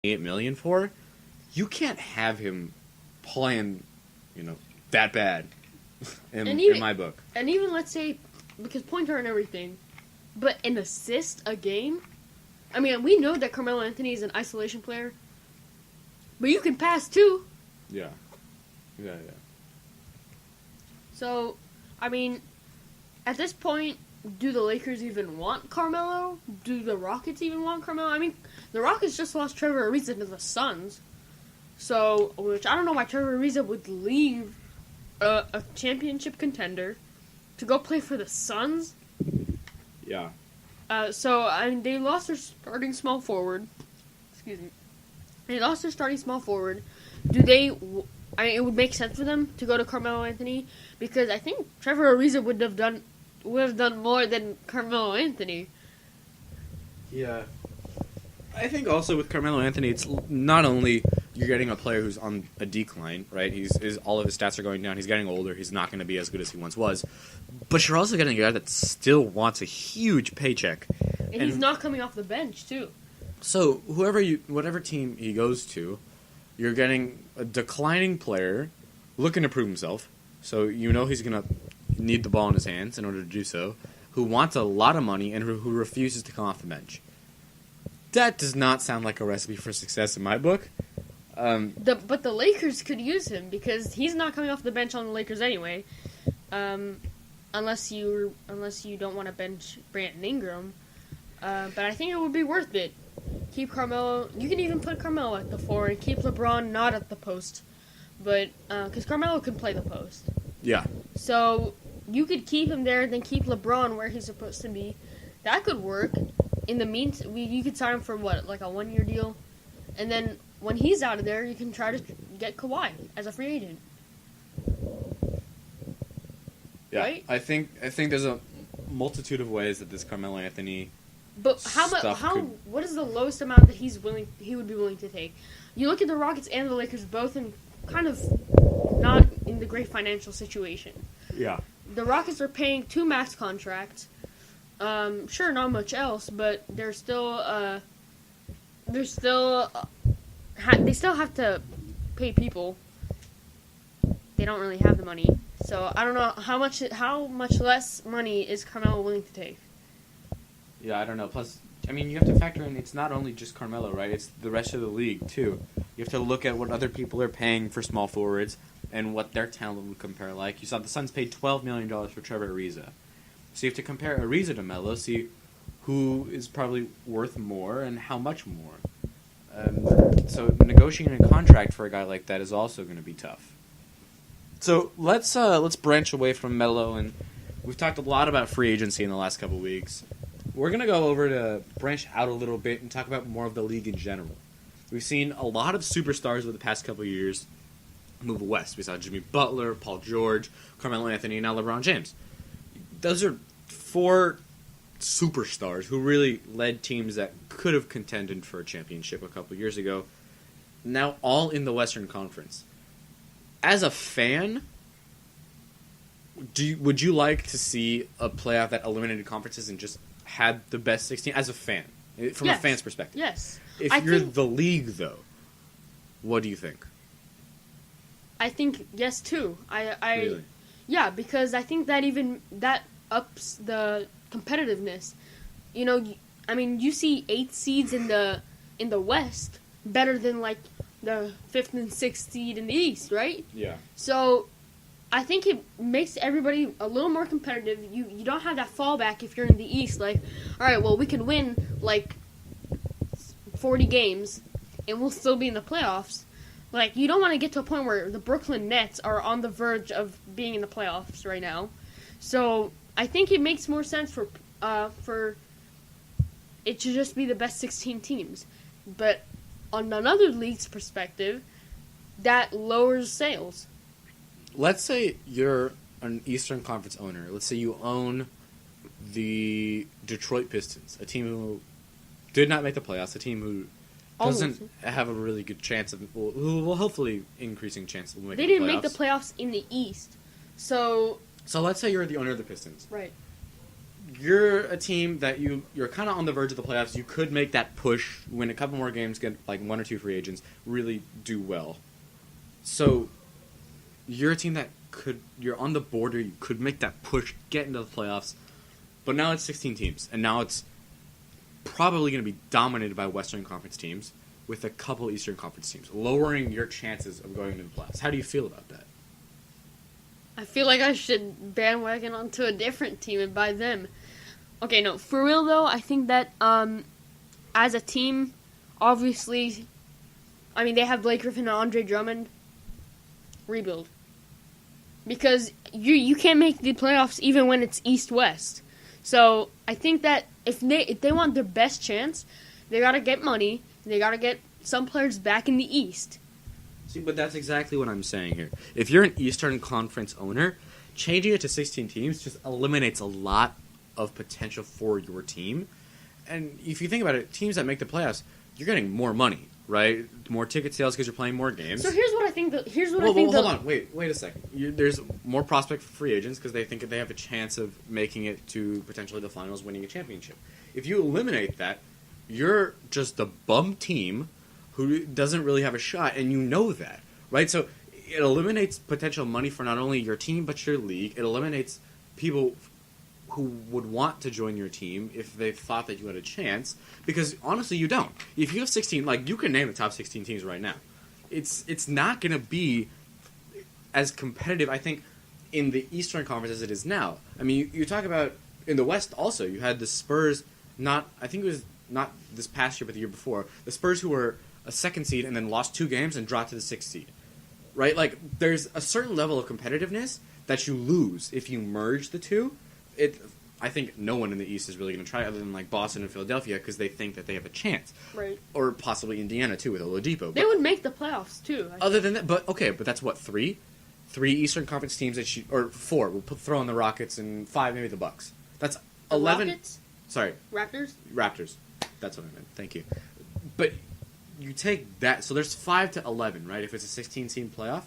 $8 million for, you can't have him playing, that bad in my book. And even let's say, because points aren't everything, but an assist a game. I mean, we know that Carmelo Anthony is an isolation player, but you can pass too. Yeah. So, I mean, at this point, do the Lakers even want Carmelo? Do the Rockets even want Carmelo? I mean, the Rockets just lost Trevor Ariza to the Suns. So, which I don't know why Trevor Ariza would leave a championship contender to go play for the Suns. Yeah. So, I mean, they lost their starting small forward. Excuse me. They lost their starting small forward. Do they... I mean, it would make sense for them to go to Carmelo Anthony because I think Trevor Ariza would have done more than Carmelo Anthony. Yeah. I think also with Carmelo Anthony, it's not only you're getting a player who's on a decline, right? All of his stats are going down. He's getting older. He's not going to be as good as he once was. But you're also getting a guy that still wants a huge paycheck. And he's not coming off the bench, too. So whatever team he goes to, you're getting a declining player looking to prove himself. So he's going to need the ball in his hands in order to do so, who wants a lot of money and who refuses to come off the bench. That does not sound like a recipe for success in my book. But the Lakers could use him because he's not coming off the bench on the Lakers anyway, unless you don't want to bench Brandon Ingram. But I think it would be worth it. Keep Carmelo. You can even put Carmelo at the 4 and keep LeBron not at the post, but because Carmelo can play the post. Yeah. So you could keep him there, then keep LeBron where he's supposed to be. That could work. In the meantime, you could sign him for like a 1-year deal, and then when he's out of there, you can try to get Kawhi as a free agent. Yeah, right? I think there's a multitude of ways that this Carmelo Anthony. But what is the lowest amount that he would be willing to take? You look at the Rockets and the Lakers, both in kind of not in the great financial situation. Yeah. The Rockets are paying 2 max contracts. Sure, not much else, but they still have to pay people. They don't really have the money, so I don't know how much less money is Carmelo willing to take. Yeah, I don't know. Plus, I mean, you have to factor in it's not only just Carmelo, right? It's the rest of the league too. You have to look at what other people are paying for small forwards and what their talent would compare like. You saw the Suns paid $12 million for Trevor Ariza. So you have to compare Ariza to Melo, see who is probably worth more and how much more. So negotiating a contract for a guy like that is also going to be tough. So let's branch away from Melo, and we've talked a lot about free agency in the last couple of weeks. We're going to go over to branch out a little bit and talk about more of the league in general. We've seen a lot of superstars over the past couple of years move west. We saw Jimmy Butler, Paul George, Carmelo Anthony, and now LeBron James. Those are 4 superstars who really led teams that could have contended for a championship a couple years ago, now all in the Western Conference. As a fan, would you like to see a playoff that eliminated conferences and just had the best 16? As a fan, from a fan's perspective. Yes. If you're the league, though, what do you think? I think yes, too. Really? Yeah, because I think that ups the competitiveness. I mean, you see 8 seeds in the West better than like the 5th and 6th seed in the East, right? Yeah. So I think it makes everybody a little more competitive. You don't have that fallback if you're in the East. Like, all right, well, we can win like 40 games and we'll still be in the playoffs. Like, you don't want to get to a point where the Brooklyn Nets are on the verge of being in the playoffs right now. So I think it makes more sense for it to just be the best 16 teams. But on another league's perspective, that lowers sales. Let's say you're an Eastern Conference owner. Let's say you own the Detroit Pistons, a team who did not make the playoffs, a team who doesn't have a really good chance of, who will hopefully increasing chance of making the playoffs. They didn't make the playoffs in the East, so let's say you're the owner of the Pistons. Right. you're a team that you're kind of on the verge of the playoffs. You could make that push, win a couple more games, get like 1 or 2 free agents, really do well. So you're a team that you're on the border. You could make that push, get into the playoffs. But now it's 16 teams, and now it's probably going to be dominated by Western Conference teams with a couple Eastern Conference teams, lowering your chances of going into the playoffs. How do you feel about that? I feel like I should bandwagon onto a different team and buy them. Okay, no, for real though, I think that as a team, obviously, I mean, they have Blake Griffin and Andre Drummond. Rebuild. Because you can't make the playoffs even when it's East-West. So I think that if they want their best chance, they gotta get money. They gotta get some players back in the East. See, but that's exactly what I'm saying here. If you're an Eastern Conference owner, changing it to 16 teams just eliminates a lot of potential for your team. And if you think about it, teams that make the playoffs, you're getting more money, right? More ticket sales because you're playing more games. So here's what I think. Hold on, wait a second. There's more prospect for free agents because they think that they have a chance of making it to potentially the finals, winning a championship. If you eliminate that, you're just a bum team who doesn't really have a shot, and you know that, right? So it eliminates potential money for not only your team but your league. It eliminates people who would want to join your team if they thought that you had a chance, because honestly you don't. If you have 16, like, you can name the top 16 teams right now. It's not going to be as competitive, I think, in the Eastern Conference as it is now. I mean, you talk about in the West also, you had the Spurs, I think it was not this past year but the year before, the Spurs who were a 2nd seed and then lost 2 games and dropped to the 6th seed. Right? Like, there's a certain level of competitiveness that you lose if you merge the two. I think no one in the East is really going to try, other than like Boston and Philadelphia, because they think that they have a chance. Right. Or possibly Indiana too with Oladipo. They would make the playoffs too. Other than that, but that's what, 3 Eastern Conference teams that or 4. We'll throw in the Rockets, and 5 maybe the Bucks. That's 11. Rockets? Sorry. Raptors. That's what I meant. Thank you. But you take that, so there's 5 to 11, right? If it's a 16-team playoff,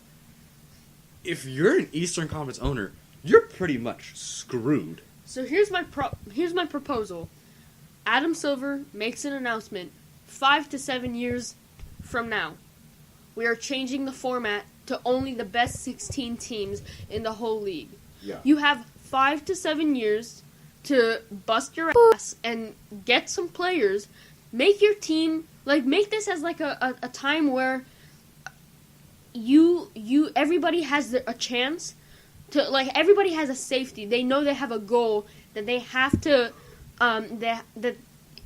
if you're an Eastern Conference owner, you're pretty much screwed. So here's my proposal. Adam Silver makes an announcement 5 to 7 years from now. We are changing the format to only the best 16 teams in the whole league. Yeah. You have 5 to 7 years to bust your ass and get some players. Make your team, like, make this as like a time where everybody has a chance to, like, everybody has a safety. They know they have a goal that they have to, that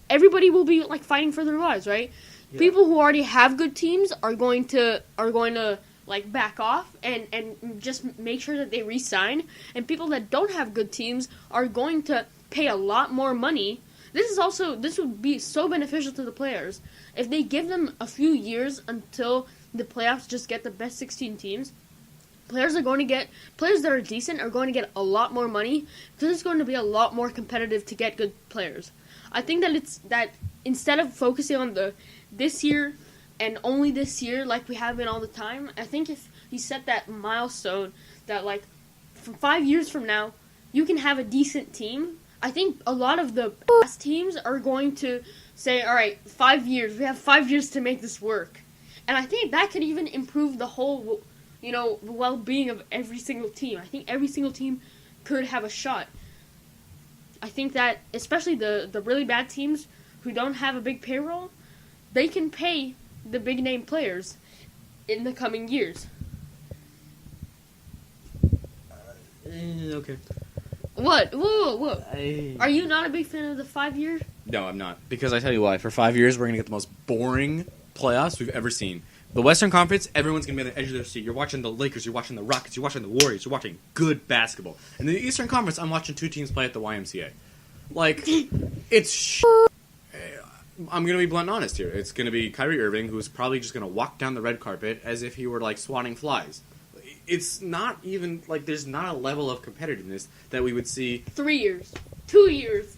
everybody will be, like, fighting for their lives, right? Yeah. People who already have good teams are going to like, back off and just make sure that they re-sign. And people that don't have good teams are going to pay a lot more money. This would be so beneficial to the players. If they give them a few years until the playoffs just get the best 16 teams, players that are decent are going to get a lot more money, because it's going to be a lot more competitive to get good players. I think that instead of focusing on this year and only this year like we have been all the time, I think if you set that milestone that, like, from 5 years from now, you can have a decent team, I think a lot of the best teams are going to say, all right, 5 years, we have 5 years to make this work. And I think that could even improve the whole, well-being of every single team. I think every single team could have a shot. I think that especially the really bad teams who don't have a big payroll, they can pay the big-name players in the coming years. Okay. What? Whoa. Are you not a big fan of the 5 years? No, I'm not. Because I tell you why. For 5 years, we're going to get the most boring playoffs we've ever seen. The Western Conference, everyone's going to be on the edge of their seat. You're watching the Lakers, you're watching the Rockets, you're watching the Warriors, you're watching good basketball. And in the Eastern Conference, I'm watching 2 teams play at the YMCA. Like, it's I'm going to be blunt and honest here. It's going to be Kyrie Irving, who's probably just going to walk down the red carpet as if he were, like, swatting flies. It's not even, like, there's not a level of competitiveness that we would see. 3 years. 2 years.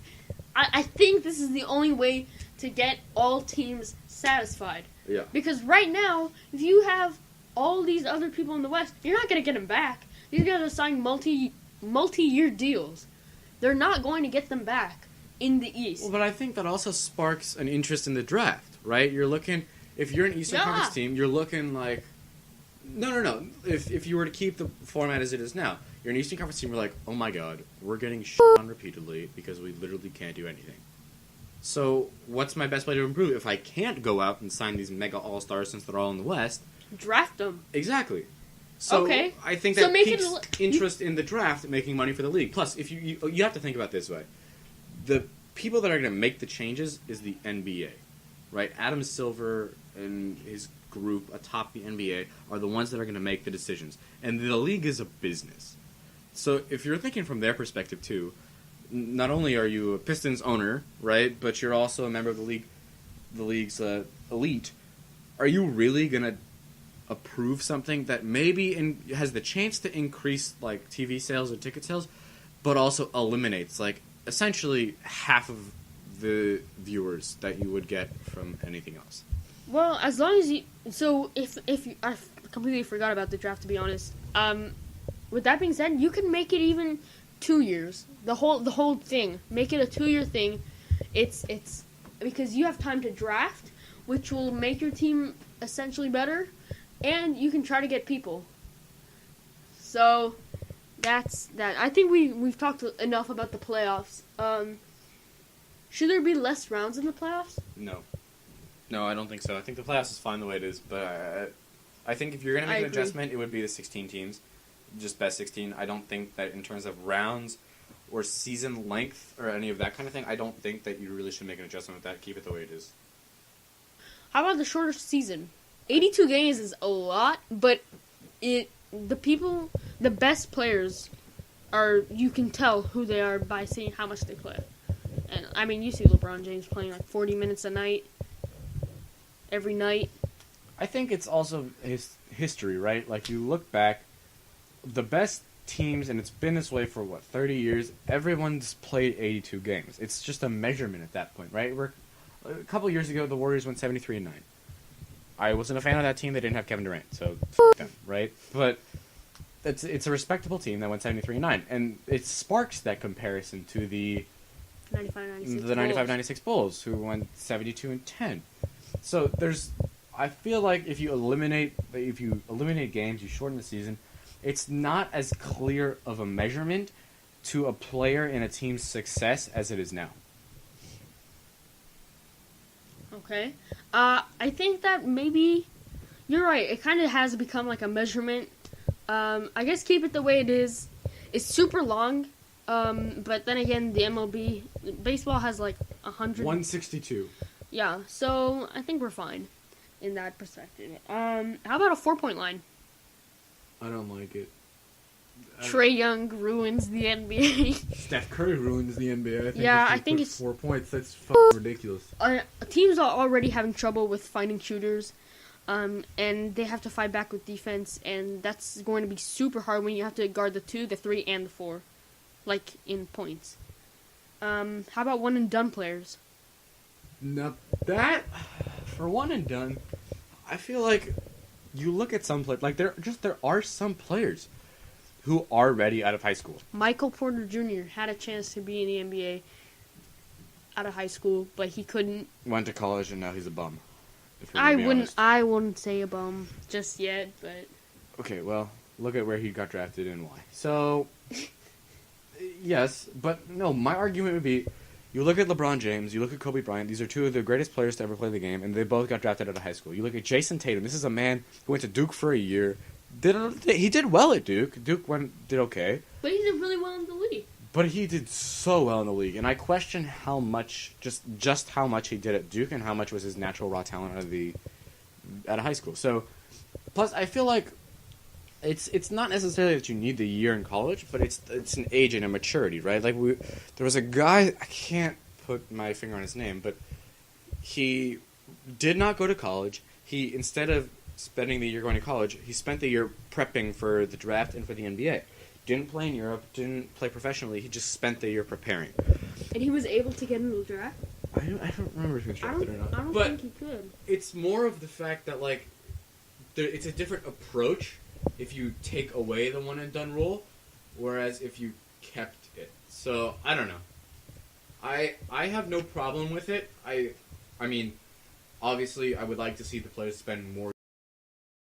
I think this is the only way to get all teams satisfied. Yeah. Because right now, if you have all these other people in the West, you're not going to get them back. These guys are signing multi-year deals. they're not going to get them back in the East. Well, but I think that also sparks an interest in the draft, right? You're looking, if you're an Eastern Conference team, you're looking like, no. If you were to keep the format as it is now, you're an Eastern Conference team, you're like, oh my god, we're getting shit on repeatedly because we literally can't do anything. So, what's my best way to improve? If I can't go out and sign these mega all-stars since they're all in the West... Draft them. Exactly. So, okay. I think that piques interest in the draft, making money for the league. Plus, if you have to think about it this way. The people that are going to make the changes is the NBA, right? Adam Silver and his group atop the NBA are the ones that are going to make the decisions. And the league is a business. So, if you're thinking from their perspective, too... Not only are you a Pistons owner, right, but you're also a member of the league's elite. Are you really gonna approve something that maybe has the chance to increase like TV sales or ticket sales, but also eliminates like essentially half of the viewers that you would get from anything else? Well, as long as you. So if you, I completely forgot about the draft, to be honest. With that being said, you can make it even 2 years. The whole thing. Make it a 2-year thing. It's because you have time to draft, which will make your team essentially better, and you can try to get people. So that's that. I think we've talked enough about the playoffs. Should there be less rounds in the playoffs? No, I don't think so. I think the playoffs is fine the way it is, but I think if you're going to make an adjustment, it would be the 16 teams, just best 16. I don't think that in terms of rounds or season length or any of that kind of thing, I don't think that you really should make an adjustment with that. Keep it the way it is. How about the shorter season? 82 games is a lot, but the best players you can tell who they are by seeing how much they play. And I mean, you see LeBron James playing like 40 minutes a night, every night. I think it's also history, right? Like, you look back, the best teams, and it's been this way for, 30 years, everyone's played 82 games. It's just a measurement at that point, right? A couple years ago, the Warriors went 73-9. I wasn't a fan of that team. They didn't have Kevin Durant, so f*** them, right? But it's a respectable team that went 73-9, and it sparks that comparison to the 95-96 Bulls, who went 72-10. So I feel like if you eliminate games, you shorten the season, it's not as clear of a measurement to a player in a team's success as it is now. Okay. I think that maybe you're right. It kind of has become like a measurement. I guess keep it the way it is. It's super long, but then again, the MLB, baseball has like 162. Yeah, so I think we're fine in that perspective. How about a 4-point line? I don't like it. Trae Young ruins the NBA. Steph Curry ruins the NBA. I think it's 4 points. That's fucking ridiculous. Teams are already having trouble with finding shooters, and they have to fight back with defense, and that's going to be super hard when you have to guard the 2, the 3, and the 4, like in points. How about one and done players? Now that for one and done, I feel like you look at some players, like there are some players who are ready out of high school. Michael Porter Jr. had a chance to be in the NBA out of high school, but he couldn't. Went to college and now he's a bum. I wouldn't say a bum just yet, but okay, well, look at where he got drafted and why. So yes, but no, my argument would be, you look at LeBron James, you look at Kobe Bryant, these are two of the greatest players to ever play the game, and they both got drafted out of high school. You look at Jason Tatum, this is a man who went to Duke for a year. He did well at Duke. Did okay. But he did really well in the league. But he did so well in the league, and I question how much, just how much he did at Duke, and how much was his natural raw talent out of high school. So, plus I feel like it's not necessarily that you need the year in college, but it's an age and a maturity, right? Like there was a guy, I can't put my finger on his name, but he did not go to college. He, instead of spending the year going to college, he spent the year prepping for the draft and for the NBA. Didn't play in Europe, didn't play professionally, he just spent the year preparing. And he was able to get into the draft? I don't remember if he was drafted or not. I don't think he could. It's more of the fact that, like, it's a different approach if you take away the one and done rule, whereas if you kept it. So I don't know. I have no problem with it. I mean, obviously, I would like to see the players spend more